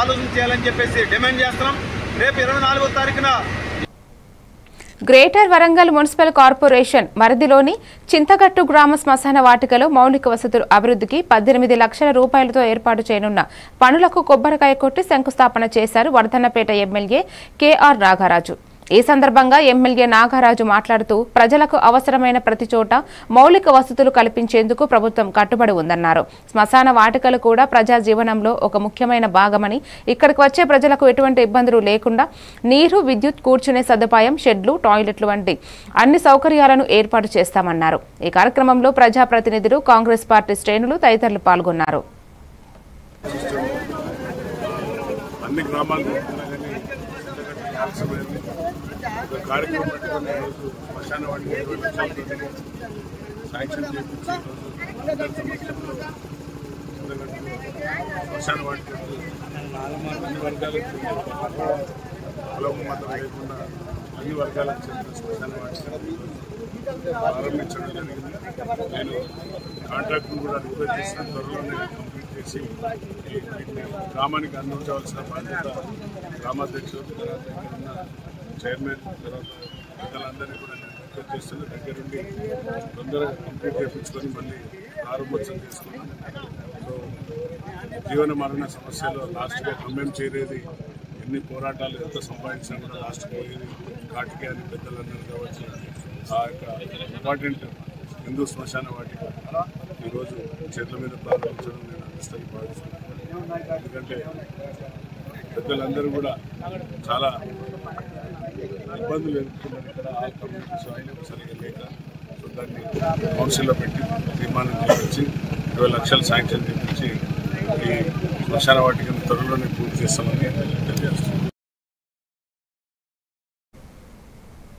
ఆలోచన చేయాలని చెప్పేసి డిమాండ్ చేస్తున్నాం. రేపు 24వ తారీఖున గ్రేటర్ వరంగల్ మున్సిపల్ కార్పొరేషన్ పరిధిలోని చింతగట్టు గ్రామ శ్మశాన వాటికలో మౌలిక వసతుల అభివృద్ధికి 18 లక్షల రూపాయలతో ఏర్పాటు చేయనున్న పనులకు కొబ్బరికాయ కొట్టి శంకుస్థాపన చేశారు వర్ధన్నపేట ఎమ్మెల్యే కేఆర్ నాగరాజు. ఈ సందర్భంగా ఎమ్మెల్యే నాగరాజు మాట్లాడుతూ ప్రజలకు అవసరమైన ప్రతి చోట మౌలిక వసతులు కల్పించేందుకు ప్రభుత్వం కట్టుబడి ఉందన్నారు. శ్మశాన వాటికలు కూడా ప్రజా జీవనంలో ఒక ముఖ్యమైన భాగమని, ఇక్కడికి వచ్చే ప్రజలకు ఎటువంటి ఇబ్బందులు లేకుండా నీరు, విద్యుత్, కూర్చునే సదుపాయం, షెడ్లు, టాయిలెట్లు వంటి అన్ని సౌకర్యాలను ఏర్పాటు చేస్తామన్నారు. ఈ కార్యక్రమంలో ప్రజాప్రతినిధులు, కాంగ్రెస్ పార్టీ శ్రేణులు తదితరులు పాల్గొన్నారు. కార్యక్రమం పెట్టుకుని ఈరోజు శ్మశాన వాటికి 20 లక్షల శాంక్షన్ చేయించి శ్మశాన వాటికి అన్ని వర్గాలకు కులం మతం లేకుండా అన్ని వర్గాలకు చెందిన శ్మశాన వాటికి ప్రారంభించడం జరిగింది. నేను కాంట్రాక్ట్ను కూడా రిక్వెస్ట్ చేసిన త్వరలోనే కంప్లీట్ చేసి గ్రామానికి అందించవలసిన బాధ్యత గ్రామాధ్యక్షులు, తర్వాత ఇక్కడ ఉన్న చైర్మన్, తర్వాత పెద్దలందరినీ కూడా నేను రిక్వెస్ట్ చేస్తున్నా దగ్గరుండి తొందరగా కంప్లీట్ చేయించుకొని మళ్ళీ ప్రారంభోత్సవం చేసుకున్నాను. సో జీవన మరణ సమస్యలో లాస్ట్గా గమ్యం చేరేది, ఎన్ని పోరాటాలు ఎంత సంపాదించినా కూడా లాస్ట్ పోయేది కాటికే అని పెద్దలందరూ కావచ్చు. ఆ యొక్క ఇంపార్టెంట్ హిందూ శ్మశాన వాటిక ఈరోజు చేతుల మీద ప్రారంభించడం నేను అందిస్తాను భావిస్తున్నాను. ఎందుకంటే పెద్దలందరూ కూడా చాలా ఇబ్బందులు ఎదుర్కొన్నారు ఇక్కడ. ఆ కమ్యూనిటీస్ ఆయన సరిగ్గా లేక సో దాన్ని కౌన్సిల్లో పెట్టి తీర్మానం చేయించి 20 లక్షలు శాంక్షన్ చేయించి ఈ శ్మశాన వాటికను త్వరలోనే పూర్తి చేస్తామని తెలియజేస్తున్నాను.